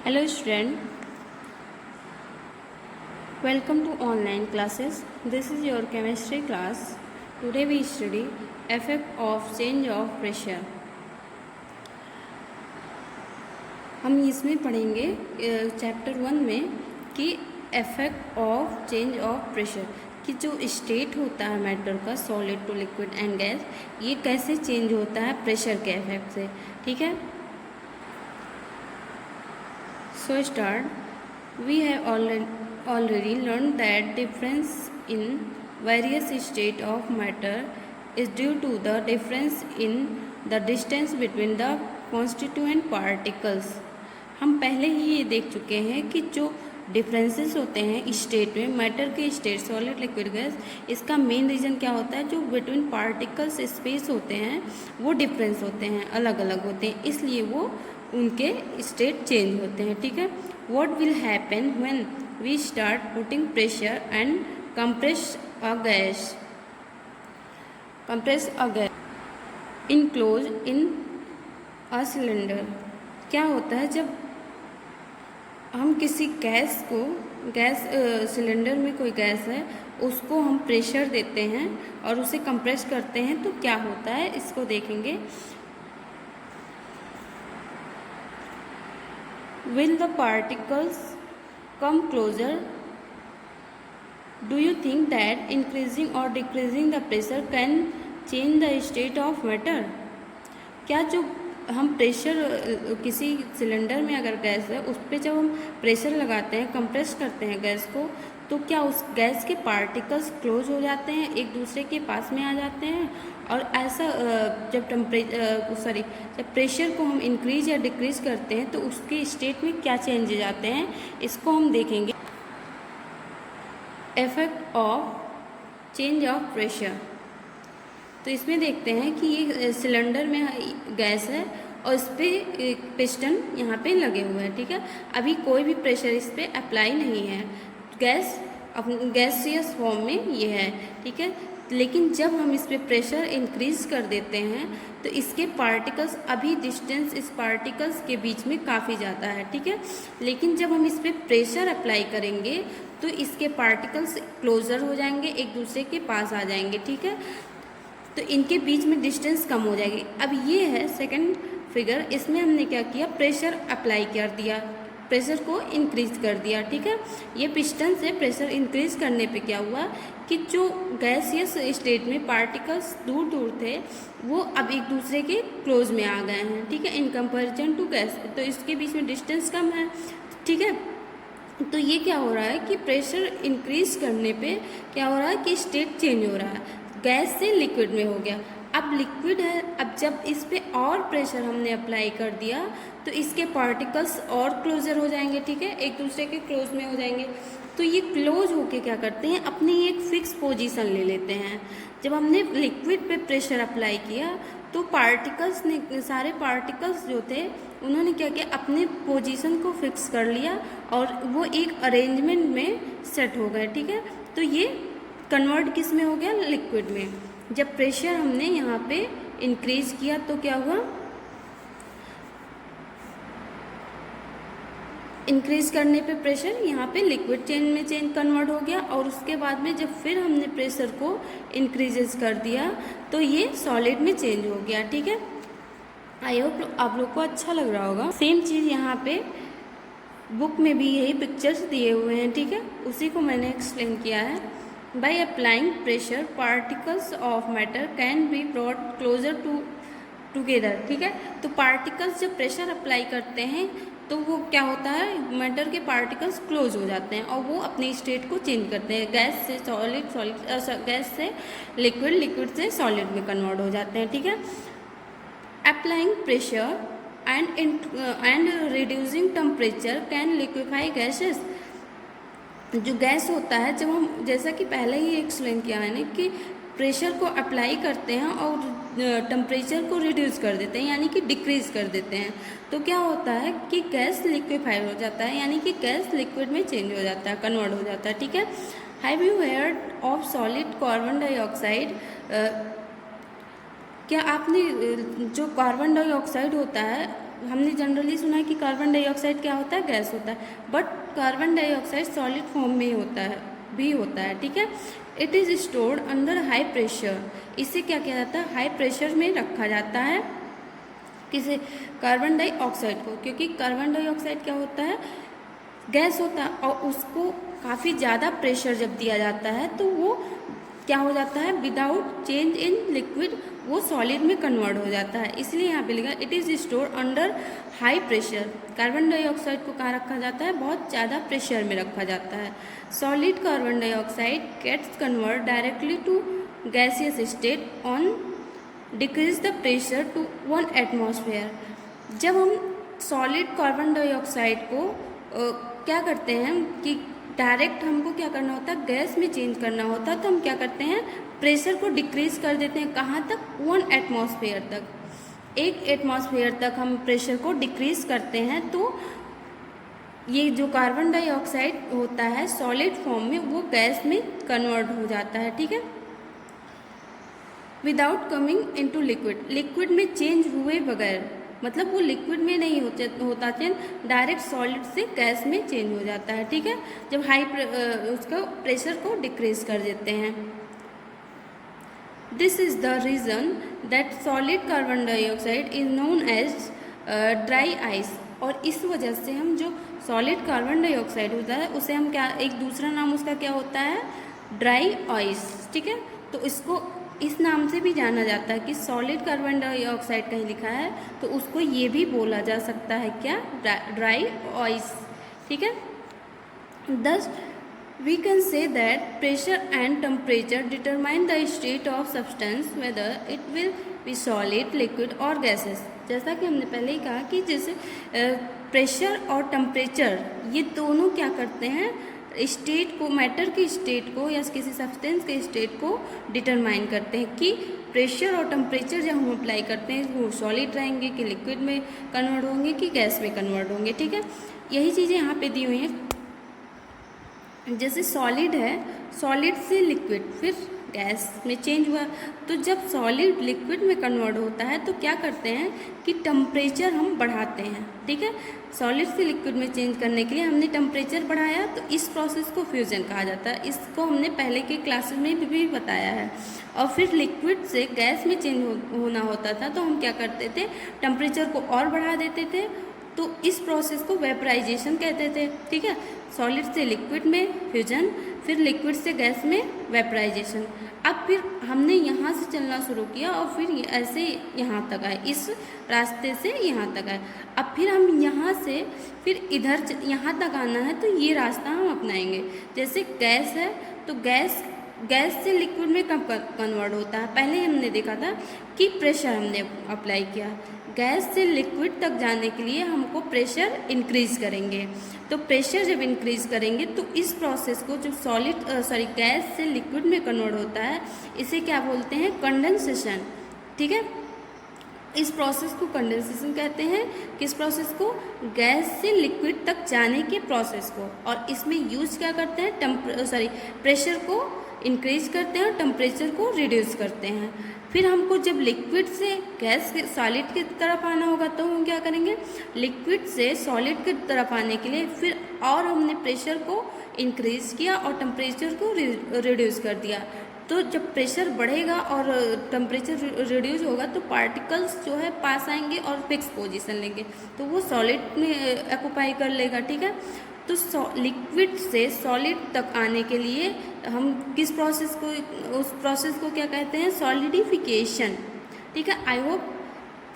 Hello student, welcome to online classes. This is your chemistry class. Today we study effect of change of pressure. हम इसमें पढ़ेंगे chapter 1 में कि effect of change of pressure, कि जो state होता है मैटर का solid to liquid and gas, ये कैसे चेंज होता है प्रेशर के इफेक्ट से। ठीक है, so start. We have already learned that difference in various state of matter is due to the difference in the distance between the constituent particles. हम पहले ही ये देख चुके हैं कि जो डिफरेंसेस होते हैं स्टेट में, मैटर के स्टेट सॉलिड लिक्विड गैस, इसका मेन रीज़न क्या होता है, जो बिटवीन पार्टिकल्स स्पेस होते हैं वो डिफरेंस होते हैं, अलग अलग होते हैं, इसलिए वो उनके स्टेट चेंज होते हैं। ठीक है, what will happen when we start putting pressure and compress a gas enclose in a cylinder. क्या होता है जब हम किसी गैस को सिलेंडर में कोई गैस है उसको हम प्रेशर देते हैं और उसे कंप्रेस करते हैं तो क्या होता है, इसको देखेंगे। Will the particles come closer? Do you think that increasing or decreasing the pressure can change the state of matter? क्या जो हम प्रेशर किसी सिलेंडर में अगर गैस है उस पर जब हम प्रेशर लगाते हैं, कंप्रेस करते हैं गैस को, तो क्या उस गैस के पार्टिकल्स क्लोज हो जाते हैं, एक दूसरे के पास में आ जाते हैं? और ऐसा जब जब प्रेशर को हम इंक्रीज या डिक्रीज करते हैं तो उसके स्टेट में क्या चेंजेज आते हैं, इसको हम देखेंगे। Effect of change of pressure. तो इसमें देखते हैं कि ये सिलेंडर में गैस है और इस पर पिस्टन यहाँ पे लगे हुए हैं। ठीक है, अभी कोई भी प्रेशर इस पर अप्लाई नहीं है, गैस गैसियस फॉर्म में ये है। ठीक है, लेकिन जब हम इस पर प्रेशर इंक्रीज कर देते हैं तो इसके पार्टिकल्स, अभी डिस्टेंस इस पार्टिकल्स के बीच में काफ़ी ज़्यादा है। ठीक है, लेकिन जब हम इस पर प्रेशर अप्लाई करेंगे तो इसके पार्टिकल्स क्लोजर हो जाएंगे, एक दूसरे के पास आ जाएंगे। ठीक है, तो इनके बीच में डिस्टेंस कम हो जाएगी। अब ये है सेकंड फिगर, इसमें हमने क्या किया, प्रेशर अप्लाई कर दिया, प्रेशर को इंक्रीज कर दिया। ठीक है, ये पिस्टन से प्रेशर इंक्रीज करने पे क्या हुआ कि जो गैसियस स्टेट में पार्टिकल्स दूर दूर थे वो अब एक दूसरे के क्लोज में आ गए हैं। ठीक है, इन कंपैरिजन टू गैस, तो इसके बीच में डिस्टेंस कम है। ठीक है, तो ये क्या हो रहा है कि प्रेशर इंक्रीज करने पे क्या हो रहा है कि स्टेट चेंज हो रहा है, गैस से लिक्विड में हो गया। अब लिक्विड है, अब जब इस पे और प्रेशर हमने अप्लाई कर दिया तो इसके पार्टिकल्स और क्लोजर हो जाएंगे। ठीक है, एक दूसरे के क्लोज में हो जाएंगे, तो ये क्लोज होके क्या करते हैं, अपनी एक फिक्स पोजीशन ले लेते हैं। जब हमने लिक्विड पे प्रेशर अप्लाई किया तो पार्टिकल्स ने, सारे पार्टिकल्स जो थे उन्होंने क्या किया, अपने पोजीशन को फिक्स कर लिया और वो एक अरेंजमेंट में सेट हो गए। ठीक है, तो ये कन्वर्ट किस में हो गया, लिक्विड में। जब प्रेशर हमने यहाँ पे इंक्रीज किया तो क्या हुआ, इंक्रीज करने पे प्रेशर यहाँ पे लिक्विड चेंज कन्वर्ट हो गया, और उसके बाद में जब फिर हमने प्रेशर को इंक्रीजेस कर दिया तो ये सॉलिड में चेंज हो गया। ठीक है, आई होप आप लोग को अच्छा लग रहा होगा। सेम चीज़ यहाँ पे बुक में भी यही पिक्चर्स दिए हुए हैं। ठीक है, उसी को मैंने एक्सप्लेन किया है। By applying pressure particles of matter can be brought closer together. ठीक है, तो पार्टिकल्स जब प्रेशर अप्लाई करते हैं तो वो क्या होता है, मैटर के पार्टिकल्स क्लोज हो जाते हैं और वो अपनी स्टेट को चेंज करते हैं, गैस से सॉलिड, गैस से लिक्विड, लिक्विड से सॉलिड में कन्वर्ट हो जाते हैं। ठीक है, applying pressure and reducing temperature can liquefy gases. जो गैस होता है, जब हम, जैसा कि पहले ही एक्सप्लेन किया है ना, कि प्रेशर को अप्लाई करते हैं और टेम्परेचर को रिड्यूस कर देते हैं, यानी कि डिक्रीज कर देते हैं, तो क्या होता है कि गैस लिक्विफाई हो जाता है, यानी कि गैस लिक्विड में चेंज हो जाता है, कन्वर्ट हो जाता है। ठीक है, have you heard of solid carbon dioxide? क्या आपने जो कार्बन डाइऑक्साइड होता है हमने जनरली सुना है कि कार्बन डाइऑक्साइड क्या होता है, गैस होता है, but carbon dioxide solid form में होता है, ठीक है। It is stored under high pressure, इसे क्या किया जाता है, हाई प्रेशर में रखा जाता है, किसे, कार्बन डाइऑक्साइड को, क्योंकि कार्बन डाइऑक्साइड क्या होता है, गैस होता है, और उसको काफ़ी ज़्यादा प्रेशर जब दिया जाता है तो वो क्या हो जाता है, विदाउट चेंज इन लिक्विड वो सॉलिड में कन्वर्ट हो जाता है। इसलिए यहाँ पे लिखा it is store under high pressure. Carbon dioxide को कहाँ रखा जाता है, बहुत ज़्यादा प्रेशर में रखा जाता है। Solid carbon dioxide gets convert directly to gaseous state on decrease the pressure to 1 atmosphere. जब हम सॉलिड कार्बन डाइऑक्साइड को क्या करते हैं कि डायरेक्ट हमको क्या करना होता है, गैस में चेंज करना होता है, तो हम क्या करते हैं, प्रेशर को डिक्रीज कर देते हैं, कहाँ तक, 1 एटमॉस्फेयर तक, 1 एटमॉस्फेयर तक हम प्रेशर को डिक्रीज करते हैं। तो ये जो कार्बन डाइऑक्साइड होता है सॉलिड फॉर्म में वो गैस में कन्वर्ट हो जाता है, ठीक है, without coming into liquid, liquid में चेंज हुए बगैर, मतलब वो लिक्विड में नहीं होता चेंज, डायरेक्ट सॉलिड से गैस में चेंज हो जाता है, ठीक है, जब उसका प्रेशर को डिक्रीज कर देते हैं। This is the reason that solid carbon dioxide is known as dry ice, और इस वजह से हम जो सॉलिड कार्बन डाइऑक्साइड होता है उसे हम क्या, एक दूसरा नाम उसका क्या होता है, ड्राई आइस, ठीक है। तो इसको इस नाम से भी जाना जाता है कि सॉलिड कार्बन डाइऑक्साइड कहीं लिखा है तो उसको ये भी बोला जा सकता है क्या, ड्राई आइस, ठीक है। Thus we can say that pressure and temperature determine the state of substance whether it will be solid, liquid or gaseous। जैसा कि हमने पहले ही कहा कि जैसे प्रेशर और टेम्परेचर ये दोनों क्या करते हैं, स्टेट को, मैटर की स्टेट को या किसी सब्सटेंस के स्टेट को डिटरमाइन करते हैं कि प्रेशर और टेम्परेचर जब हम अप्लाई करते हैं वो सॉलिड रहेंगे कि लिक्विड में कन्वर्ट होंगे कि गैस में कन्वर्ट होंगे, ठीक है। यही चीज़ें यहाँ पे दी हुई हैं। जैसे सॉलिड है, सॉलिड से लिक्विड फिर गैस में चेंज हुआ, तो जब सॉलिड लिक्विड में कन्वर्ट होता है तो क्या करते हैं कि टेम्परेचर हम बढ़ाते हैं, ठीक है। सॉलिड से लिक्विड में चेंज करने के लिए हमने टेम्परेचर बढ़ाया, तो इस प्रोसेस को फ्यूजन कहा जाता है। इसको हमने पहले के क्लासेस में भी बताया है। और फिर लिक्विड से गैस में चेंज होना होता था तो हम क्या करते थे, टेम्परेचर को और बढ़ा देते थे, तो इस प्रोसेस को वेपराइजेशन कहते थे, ठीक है। सॉलिड से लिक्विड में फ्यूजन, फिर लिक्विड से गैस में वेपराइजेशन। अब फिर हमने यहाँ से चलना शुरू किया और फिर ऐसे यहाँ तक आए, इस रास्ते से यहाँ तक आए। अब फिर हम यहाँ से फिर इधर यहाँ तक आना है तो ये रास्ता हम अपनाएंगे। जैसे गैस है तो गैस से लिक्विड में कब कन्वर्ट होता है, पहले हमने देखा था कि प्रेशर हमने अप्लाई किया। गैस से लिक्विड तक जाने के लिए हमको प्रेशर इंक्रीज़ करेंगे, तो प्रेशर जब इंक्रीज़ करेंगे तो इस प्रोसेस को जो गैस से लिक्विड में कन्वर्ट होता है इसे क्या बोलते हैं, कंडेंसेशन, ठीक है। इस प्रोसेस को कंडेंसेशन कहते हैं, किस प्रोसेस को, गैस से लिक्विड तक जाने के प्रोसेस को। और इसमें यूज क्या करते हैं, प्रेशर को इंक्रीज करते हैं और टेम्परेचर को रिड्यूस करते हैं। फिर हमको जब लिक्विड से गैस के सॉलिड की तरफ आना होगा तो हम क्या करेंगे, लिक्विड से सॉलिड की तरफ आने के लिए फिर और हमने प्रेशर को इंक्रीज किया और टेम्परेचर को रिड्यूस कर दिया। तो जब प्रेशर बढ़ेगा और टेम्परेचर रिड्यूस होगा तो पार्टिकल्स जो है पास आएंगे और फिक्स पोजीशन लेंगे, तो वो सॉलिड में ऑक्यूपाई कर लेगा, ठीक है। तो लिक्विड से सॉलिड तक आने के लिए हम किस प्रोसेस को, उस प्रोसेस को क्या कहते हैं, सॉलिडिफिकेशन, ठीक है। आई होप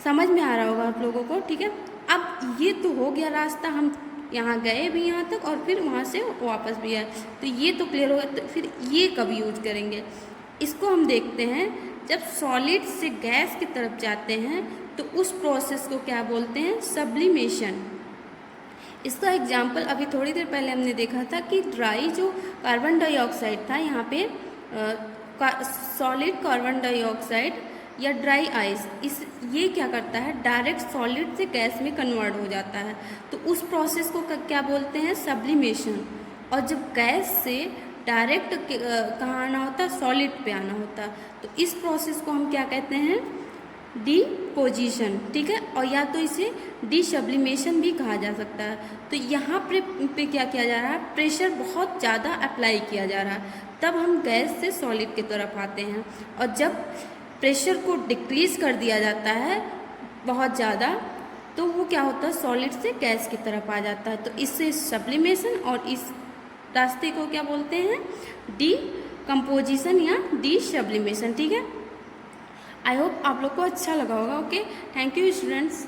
समझ में आ रहा होगा आप लोगों को, ठीक है। अब ये तो हो गया रास्ता, हम यहाँ गए भी यहाँ तक और फिर वहाँ से वापस भी आए, तो ये तो क्लियर हो गया। तो फिर ये कब यूज करेंगे, इसको हम देखते हैं। जब सॉलिड से गैस की तरफ जाते हैं तो उस प्रोसेस को क्या बोलते हैं, सब्लिमेशन। इसका एग्जाम्पल अभी थोड़ी देर पहले हमने देखा था कि ड्राई जो कार्बन डाइऑक्साइड था, यहाँ पे सॉलिड कार्बन डाइऑक्साइड या ड्राई आइस, ये क्या करता है, डायरेक्ट सॉलिड से गैस में कन्वर्ट हो जाता है, तो उस प्रोसेस को क्या बोलते हैं, सब्लिमेशन। और जब गैस से डायरेक्ट कहाँ आना होता है, सॉलिड पे आना होता है, तो इस प्रोसेस को हम क्या कहते हैं, डिपोजिशन, ठीक है, और या तो इसे डिसब्लिमेशन भी कहा जा सकता है। तो यहाँ पे क्या किया जा रहा है, प्रेशर बहुत ज़्यादा अप्लाई किया जा रहा है, तब हम गैस से सॉलिड की तरफ आते हैं। और जब प्रेशर को डिक्रीज कर दिया जाता है बहुत ज़्यादा, तो वो क्या होता है, सॉलिड से गैस की तरफ आ जाता है। तो इससे सब्लिमेशन, और इस रास्ते को क्या बोलते हैं, डिकम्पोजिशन या डिसब्लिमेशन, ठीक है। आई होप आप लोग को अच्छा लगा होगा। Okay, thank you students.